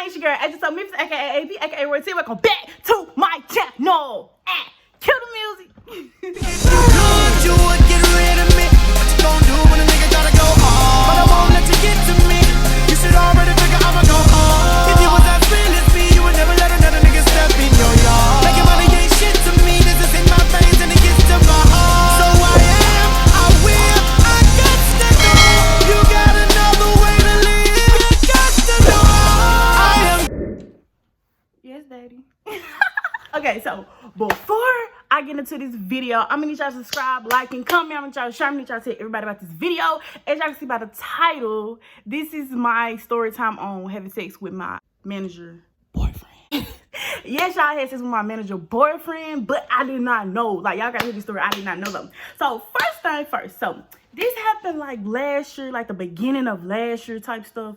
it's your girl, Agent So Memphis, aka AB, aka Roy T. Welcome back to my channel. Kill the music. You would get rid of me. What you gon' do when a nigga gotta go home? But I won't let you get to me. You should already figure I'ma go home. If you was as real as me, you would never let another nigga step in your yard. Making money ain't shit to me. This is in my veins and it gets to my heart. So I will, I got to go. You got another way to live. You got to know. I am. Yes, daddy. Okay, so before I get into this video, I'm gonna need y'all to subscribe, like, and comment. I'm gonna try to share. I'm gonna try to tell everybody about this video. As y'all can see by the title, this is my story time on having sex with my manager boyfriend. Yes, y'all had sex with my manager boyfriend, but I did not know. Like, y'all gotta hear this story. I did not know them. So first thing first. So this happened like last year, like the beginning of last year type stuff.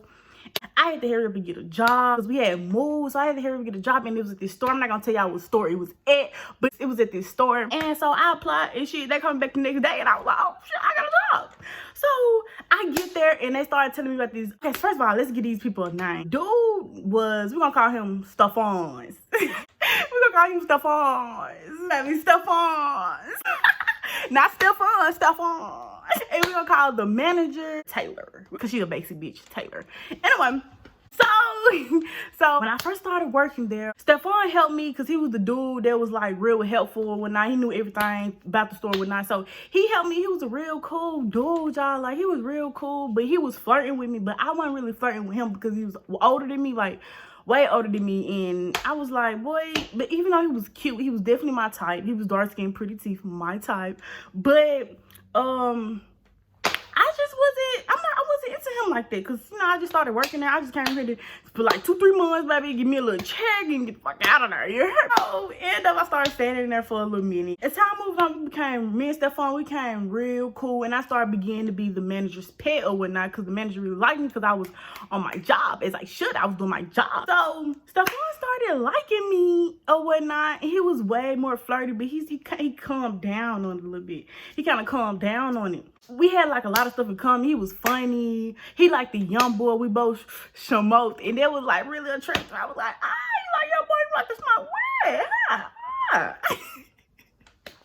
I had to hurry up and get a job because we had moved, so I had to hurry up and get a job, and it was at this store. I'm not gonna tell y'all what store it was at, but it was at this store. And so I applied, and shit, they coming back the next day, and I was like, oh shit, I got a job. So I get there, and they started telling me about these. Okay, first of all, let's give these people a name. Dude was, we're gonna call him Stuff-Ons. We're gonna call him Stuff-Ons. Let me Stuff-Ons. Not Stuff-On, Stuff-On. And we're gonna call the manager Taylor, because she's a basic bitch, Taylor. Anyway, so when I first started working there, Stephon helped me because he was the dude that was like real helpful and whatnot. He knew everything about the store and whatnot. So he helped me. He was a real cool dude, y'all. Like, he was real cool, but he was flirting with me. But I wasn't really flirting with him because he was older than me, like way older than me. And I was like, boy, but even though he was cute, he was definitely my type. He was dark skinned, pretty teeth, my type. But I just I wasn't into him like that, because, you know, I just started working there. I just came here to, for like 2-3 months, baby, give me a little check and get the fuck out of there, you heard? So, end up, I started standing there for a little minute. As time moved on, me and Stephon, we became real cool, and I started beginning to be the manager's pet or whatnot, because the manager really liked me because I was on my job, as I should. I was doing my job. So, Stephon started liking me or whatnot, and he was way more flirty, but he calmed down on it a little bit. He kind of calmed down on it. We had like a lot of stuff in common. He was funny. He liked the young boy. We both smoked, and that was like really attractive. I was like, you like your boy? You like to smoke?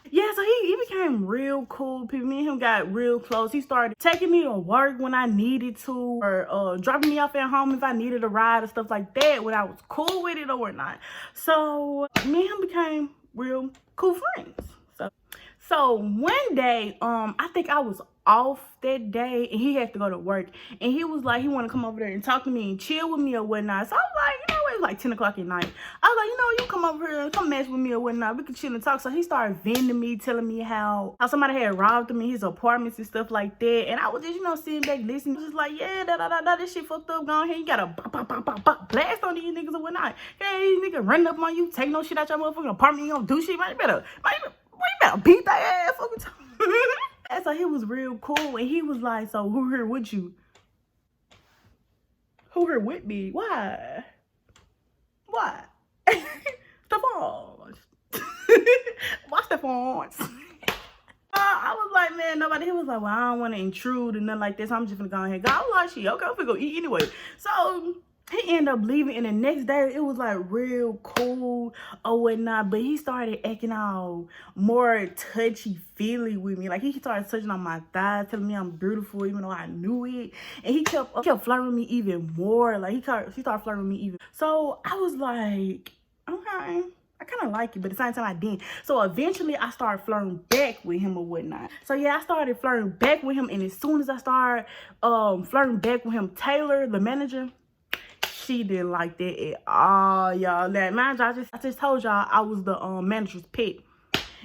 Yeah, so he became real cool. People, me and him got real close. He started taking me to work when I needed to, or dropping me off at home if I needed a ride or stuff like that, when I was cool with it or not. So me and him became real cool friends. So one day, I think I was off that day, and he had to go to work, and he was like, he wanted to come over there and talk to me and chill with me or whatnot. So I was like, you know what, it was like 10 o'clock at night. I was like, you know, you come over here and come mess with me or whatnot. We could chill and talk. So he started venting me, telling me how somebody had robbed him in his apartments and stuff like that. And I was just, you know, sitting back listening, just like, yeah, this shit fucked up, go ahead. You gotta blast on these niggas or whatnot. Hey, these niggas running up on you, take no shit out your motherfucking apartment, you don't do shit, man. You better beat that ass. And so he was real cool, and he was like, so who here with you? Who here with me? Why? Stephon. Why Stephon? I was like, man, nobody. He was like, well, I don't want to intrude and nothing like this. I'm just gonna go ahead and go. I was like, shit, okay, I'm gonna go eat anyway. So he ended up leaving, and the next day it was like real cool or whatnot, but he started acting all more touchy-feely with me. Like, he started touching on my thighs, telling me I'm beautiful, even though I knew it. And he kept flirting with me even more. Like, he started flirting with me even. So I was like, okay, I kind of like it, but at the same time I didn't. So eventually I started flirting back with him or whatnot. So yeah, I started flirting back with him, and as soon as I started flirting back with him, Taylor, the manager, she didn't like that at all, y'all. That manager, I just told y'all I was the manager's pet.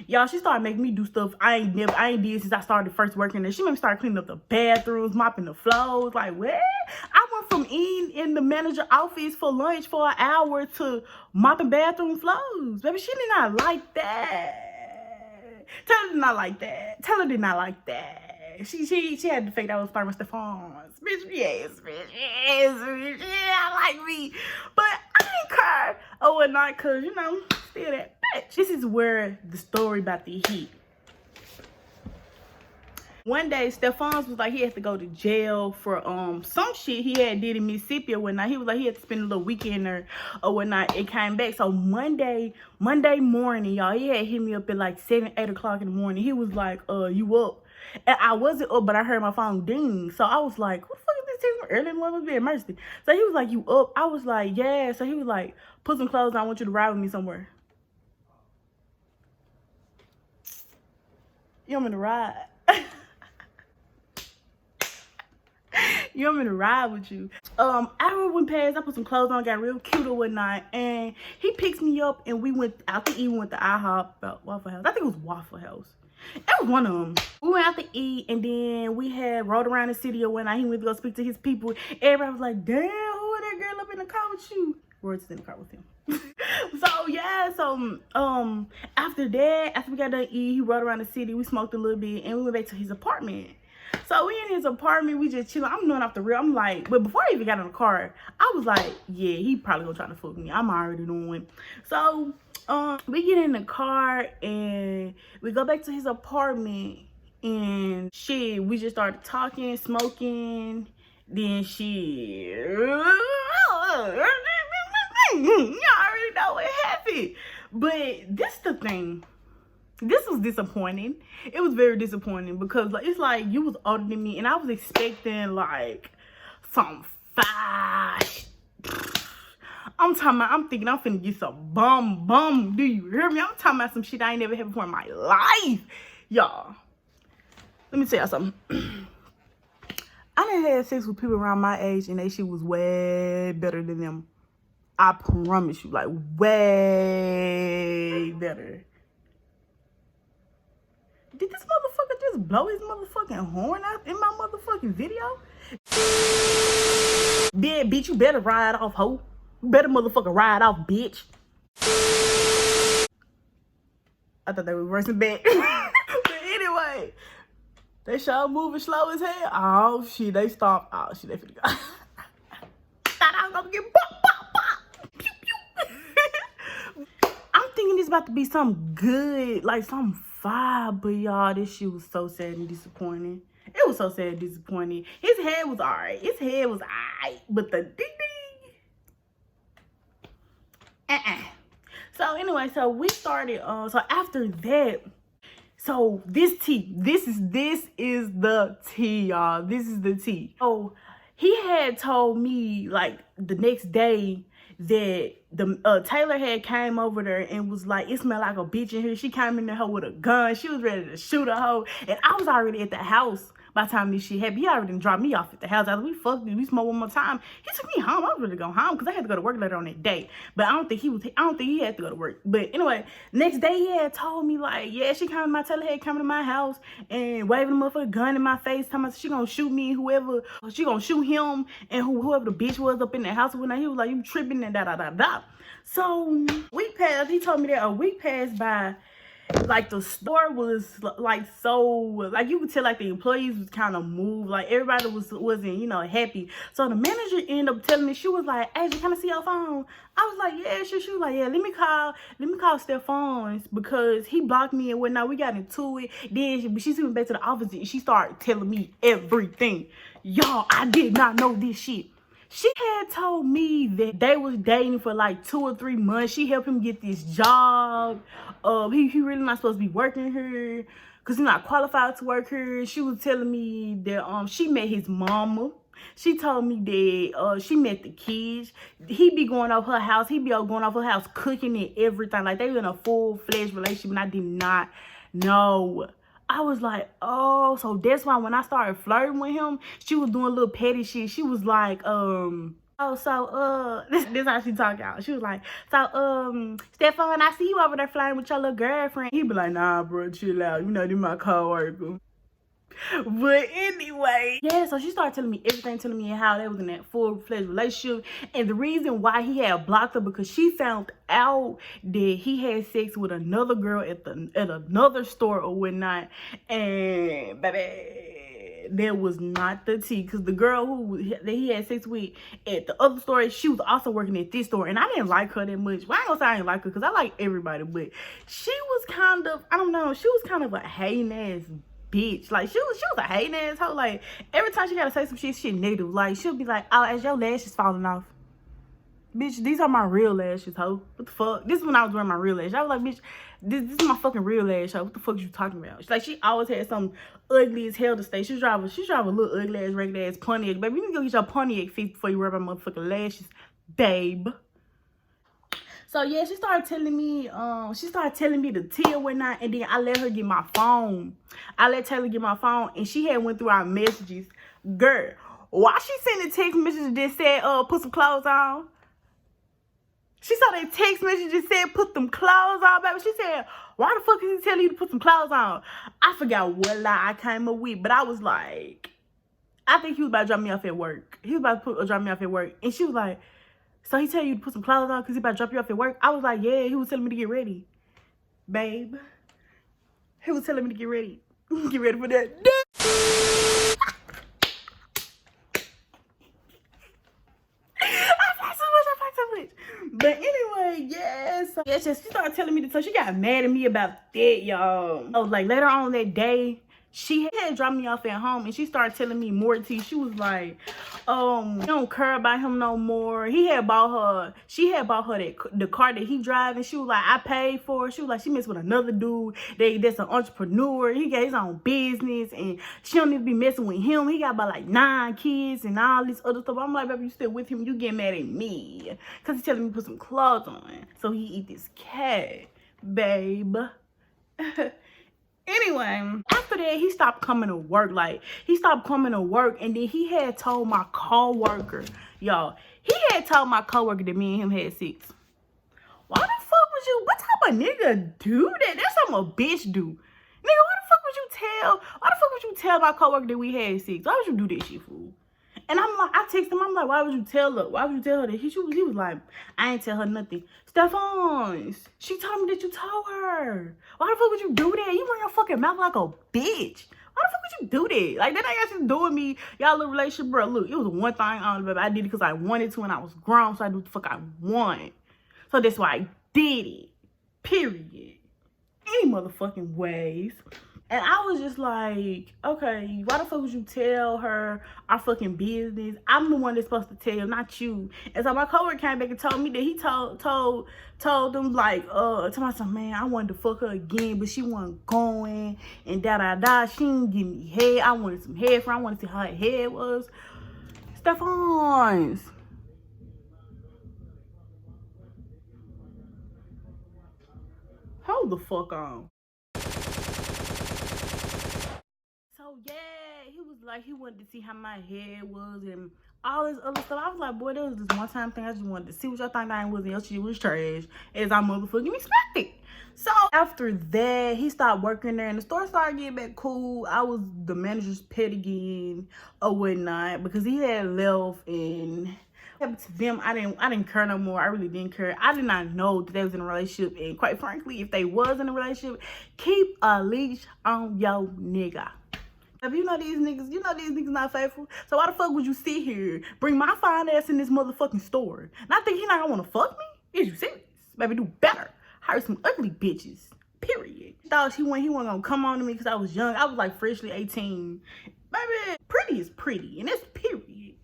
Y'all, she started making me do stuff I ain't did since I started first working there. She made me start cleaning up the bathrooms, mopping the floors. Like, what? I went from eating in the manager office for lunch for an hour to mopping bathroom floors. Baby, she did not like that. Taylor did not like that. Taylor did not like that. She had to think I was flirting with Stephon's. Bitch, yes, yeah, I like me. But I didn't care or whatnot, because, you know, still that bitch. This is where the story about the heat. One day, Stephon's was like he had to go to jail for some shit he had did in Mississippi or whatnot. He was like he had to spend a little weekend there or whatnot. It came back. So Monday morning, y'all, he had hit me up at like 7, 8 o'clock in the morning. He was like, you up? And I wasn't up, but I heard my phone ding. So I was like, what the fuck is this text early in the morning? Be emergency. So he was like, you up? I was like, yeah. So he was like, put some clothes on. I want you to ride with me somewhere. You want me to ride? You want me to ride with you? I went past, I put some clothes on, got real cute or whatnot, and he picks me up and we went out to eat. We went to IHOP, Waffle House. I think it was Waffle House. It was one of them. We went out to eat and then we had rode around the city or whatnot. He went to go speak to his people. Everybody was like, damn, who is that girl up in the car with you? Words in the car with him. So yeah, after that, after we got done eat, he rode around the city, we smoked a little bit, and we went back to his apartment. So we in his apartment, we just chilling. I'm doing off the real. I'm like, but before I even got in the car, I was like, yeah, he probably gonna try to fuck me. I'm already doing. So we get in the car and we go back to his apartment and shit, we just started talking, smoking, then shit. You already know what happened. But this the thing. This was disappointing. It was very disappointing because like it's like you was older than me and I was expecting like some fire. I'm thinking I'm finna get some bum. Do you hear me? I'm talking about some shit I ain't never had before in my life. Y'all, let me tell y'all something. I done had sex with people around my age and they shit was way better than them. I promise you, like way better. Did this motherfucker just blow his motherfucking horn out in my motherfucking video? Yeah, bitch, you better ride off, ho. You better motherfucker ride off, bitch. I thought they were reversing back. But anyway, they sure moving slow as hell. Oh shit, they stopped. Oh shit, they finna go. Thought I was gonna get pop. Pew, pew. I'm thinking this about to be something good, like something fire, but y'all, this shit was so sad and disappointing. It was so sad and disappointing. His head was alright. But the ding ding. So anyway, so we started. So after that, so this is the tea, y'all. This is the tea. So he had told me like the next day that the Taylor had came over there and was like, it smelled like a bitch in here. She came in there with a gun. She was ready to shoot a hoe. And I was already at the house by the time this shit happened. He already dropped me off at the house. After we fucked, we smoked one more time. He took me home. I was ready to go home because I had to go to work later on that day. But I don't think he had to go to work. But anyway, next day he had told me like, yeah, she came to my Taylor had come to my house and waving a motherfucking gun in my face, telling me she gonna shoot me and whoever, she gonna shoot him and whoever the bitch was up in the house. When he was like, you tripping and da. So week passed. He told me that a week passed by. Like the store was like so like you could tell like the employees was kind of moved, like everybody wasn't happy. So the manager ended up telling me, she was like, Asia, can I see your phone? I was like, yeah, sure. She was like, yeah, let me call Stephon's because he blocked me and whatnot. We got into it. Then she went back to the office and she started telling me everything. Y'all, I did not know this shit. She had told me that they was dating for like 2 or 3 months. She helped him get this job. He really not supposed to be working here because he's not qualified to work here. She was telling me that she met his mama. She told me that she met the kids. He be going off her house. He be going off her house cooking and everything. Like they were in a full-fledged relationship and I did not know. I was like, oh, so that's why when I started flirting with him, she was doing a little petty shit. She was like, this how she talk out. She was like, so, Stephon, I see you over there flirting with your little girlfriend. He be like, nah, bro, chill out. You know, they're my coworker. But anyway, yeah, so she started telling me everything, telling me how they was in that full-fledged relationship. And the reason why he had blocked her because she found out that he had sex with another girl at another store or whatnot. And baby, that was not the tea because the girl that he had sex with at the other store, she was also working at this store. And I didn't like her that much. Well, I ain't gonna say I didn't like her because I like everybody, but she was kind of, I don't know, she was kind of a hating ass bitch. Like, she was a hating asshole. Like, every time she gotta say some shit negative. Like, she'll be like, oh, as your lashes falling off. Bitch, these are my real lashes, ho. What the fuck? This is when I was wearing my real lashes. I was like, bitch, this is my fucking real lash, ho. What the fuck you talking about? Like, she always had something ugly as hell to say. She drive a little ugly ass, regular ass Pontiac. Baby, you need to go get your Pontiac fixed before you wear my motherfucking lashes, babe. So yeah, she started telling me to tell whatnot, and then I let her get my phone. I let Taylor get my phone, and she had went through our messages. Girl, why she sending text messages that said, put some clothes on? She saw that text message that said, put them clothes on, baby. She said, why the fuck is he telling you to put some clothes on? I forgot what lie I came up with, but I was like, I think he was about to drop me off at work. He was about to drop me off at work. And she was like, so he tell you to put some clothes on because he about to drop you off at work? I was like, yeah, he was telling me to get ready. Babe. He was telling me to get ready. Get ready for that. But anyway, yes. Yeah, she started telling me so she got mad at me about that, y'all. Oh, like later on that day, she had dropped me off at home and she started telling me more tea. She was like, you don't care about him no more. She had bought her the car that he drive, and she was like, I paid for it. She was like, she messed with another dude that's an entrepreneur. He got his own business and she don't need to be messing with him. He got about like 9 kids and all this other stuff. I'm like, baby, you still with him, you get mad at me because he's telling me to put some clothes on so he eat this cat, babe. Anyway, after that, he stopped coming to work. Like, he stopped coming to work, and then he had told my coworker, y'all, he had told my coworker that me and him had sex. Why the fuck would you, what type of nigga do that? That's something a bitch do. Nigga, why the fuck would you tell my coworker that we had sex? Why would you do that shit, fool? And I'm like, I texted him, I'm like, why would you tell her? Why would you tell her that? He was like, I ain't tell her nothing. Stephon, she told me that you told her. Why the fuck would you do that? You run your fucking mouth like a bitch. Why the fuck would you do that? Like, that ain't got shit to do with me. Y'all little relationship, bro. Look, it was one thing on, baby. I did it because I wanted to and I was grown, so I do what the fuck I want. So that's why I did it. Period. Any motherfucking ways. And I was just like, okay, why the fuck would you tell her our fucking business? I'm the one that's supposed to tell, not you. And so my coworker came back and told me that he told them like, told myself, man, I wanted to fuck her again, but she wasn't going and da. She didn't give me head. I wanted some head from her. I wanted to see how her head was. Stephon's. Hold the fuck on. So yeah, he was like, he wanted to see how my hair was and all this other stuff. I was like, boy, that was this one time thing. I just wanted to see what y'all think I was, and your shit was trash, as I motherfucking expected. So after that, he stopped working there and the store started getting back cool. I was the manager's pet again or whatnot because he had left, and to them, I didn't care no more. I really didn't care. I did not know that they was in a relationship, and quite frankly, if they was in a relationship, keep a leash on your nigga. If you know these niggas not faithful. So why the fuck would you sit here, bring my fine ass in this motherfucking store? And I think he not gonna wanna fuck me? Is you serious? Baby, do better. Hire some ugly bitches. Period. Thought he wasn't gonna come on to me because I was young. I was like freshly 18. Baby, pretty is pretty, and that's period.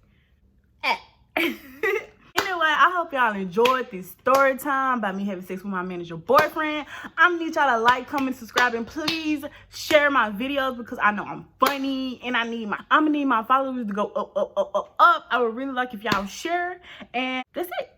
Anyway, I hope y'all enjoyed this story time by me having sex with my manager boyfriend. I'm gonna need y'all to like, comment, subscribe, and please share my videos because I know I'm funny and I'm gonna need my followers to go up. I would really like if y'all share, and that's it.